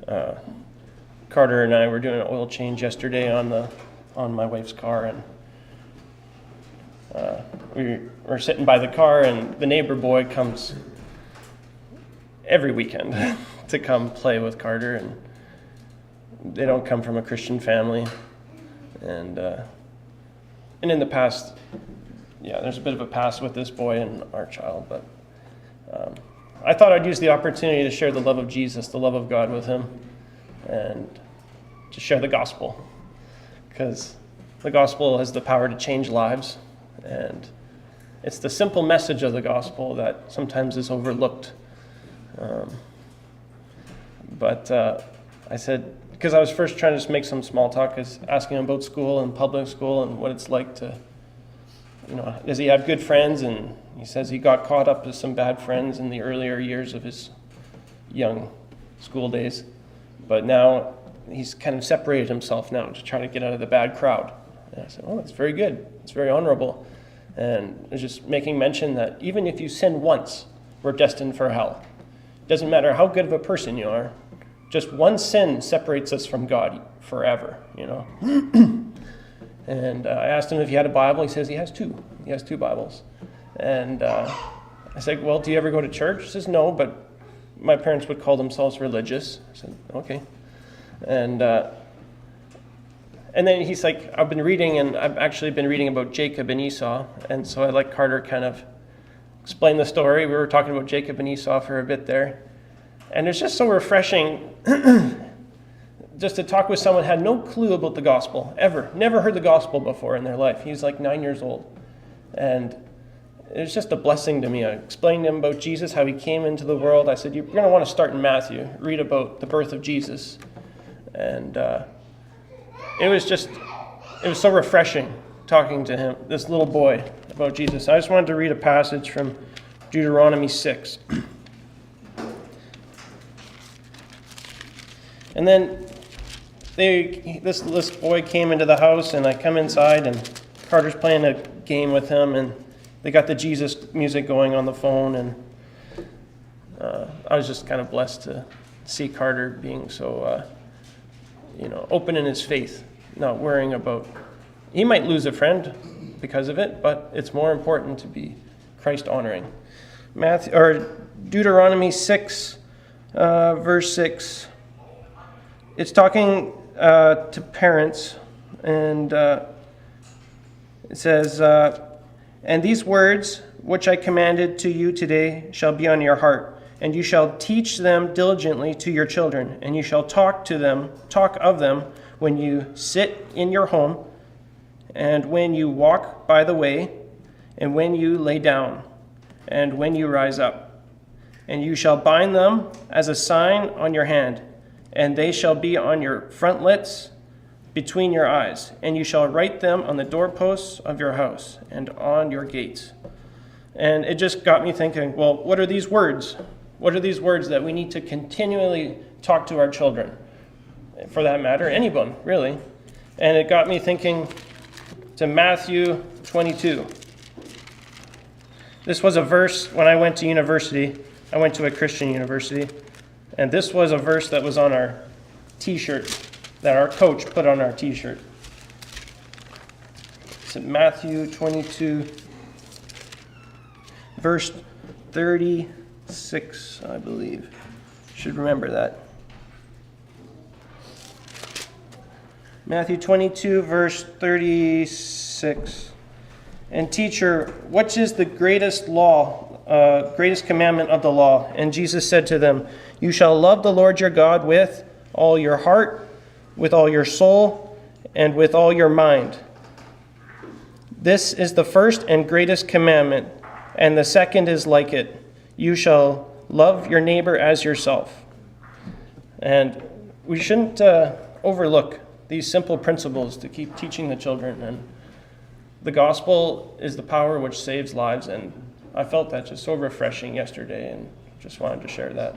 Carter and I were doing an oil change yesterday on my wife's car, and we were sitting by the car, and the neighbor boy comes every weekend to come play with Carter, and they don't come from a Christian family, and in the past, there's a bit of a past with this boy and our child, but I thought I'd use the opportunity to share the love of Jesus, the love of God with him, and to share the gospel, because the gospel has the power to change lives, and it's the simple message of the gospel that sometimes is overlooked. But I said, because I was first trying to just make some small talk, is asking him about school and public school and what it's like to, does he have good friends? And he says he got caught up with some bad friends in the earlier years of his young school days. But now he's kind of separated himself now to try to get out of the bad crowd. And I said, oh, that's very good. It's very honorable. And it's just making mention that even if you sin once, we're destined for hell. It doesn't matter how good of a person you are. Just one sin separates us from God forever, And I asked him if he had a Bible. He says he has two. He has 2 Bibles. And I said, well, do you ever go to church? He says, no, but my parents would call themselves religious. I said, okay. And then he's like, I've been reading, and I've actually been reading about Jacob and Esau. And so I let Carter kind of explain the story. We were talking about Jacob and Esau for a bit there. And it's just so refreshing just to talk with someone who had no clue about the gospel, ever. Never heard the gospel before in their life. He's like 9 years old. And it was just a blessing to me. I explained to him about Jesus, how he came into the world. I said, you're going to want to start in Matthew. Read about the birth of Jesus. And it was so refreshing talking to him, this little boy, about Jesus. I just wanted to read a passage from Deuteronomy 6. And then this boy came into the house, and I come inside, and Carter's playing a game with him, and they got the Jesus music going on the phone, and I was just kind of blessed to see Carter being so, open in his faith, not worrying about, he might lose a friend because of it, but it's more important to be Christ-honoring. Deuteronomy 6, verse 6. It's talking to parents, and it says, and these words which I commanded to you today shall be on your heart, and you shall teach them diligently to your children, and you shall talk of them when you sit in your home, and when you walk by the way, and when you lay down, and when you rise up. And you shall bind them as a sign on your hand, and they shall be on your frontlets between your eyes, and you shall write them on the doorposts of your house and on your gates. And it just got me thinking, well, what are these words? What are these words that we need to continually talk to our children? For that matter, anyone, really. And it got me thinking to Matthew 22. This was a verse when I went to university. I went to a Christian university. And this was a verse that was on our t-shirt, that our coach put on our t-shirt. It's in Matthew 22, verse 36, I believe. Should remember that. Matthew 22, verse 36. And teacher, which is the greatest commandment of the law? And Jesus said to them, you shall love the Lord your God with all your heart, with all your soul, and with all your mind. This is the first and greatest commandment, and the second is like it. You shall love your neighbor as yourself. And we shouldn't overlook these simple principles to keep teaching the children. And the gospel is the power which saves lives, and I felt that just so refreshing yesterday, and just wanted to share that.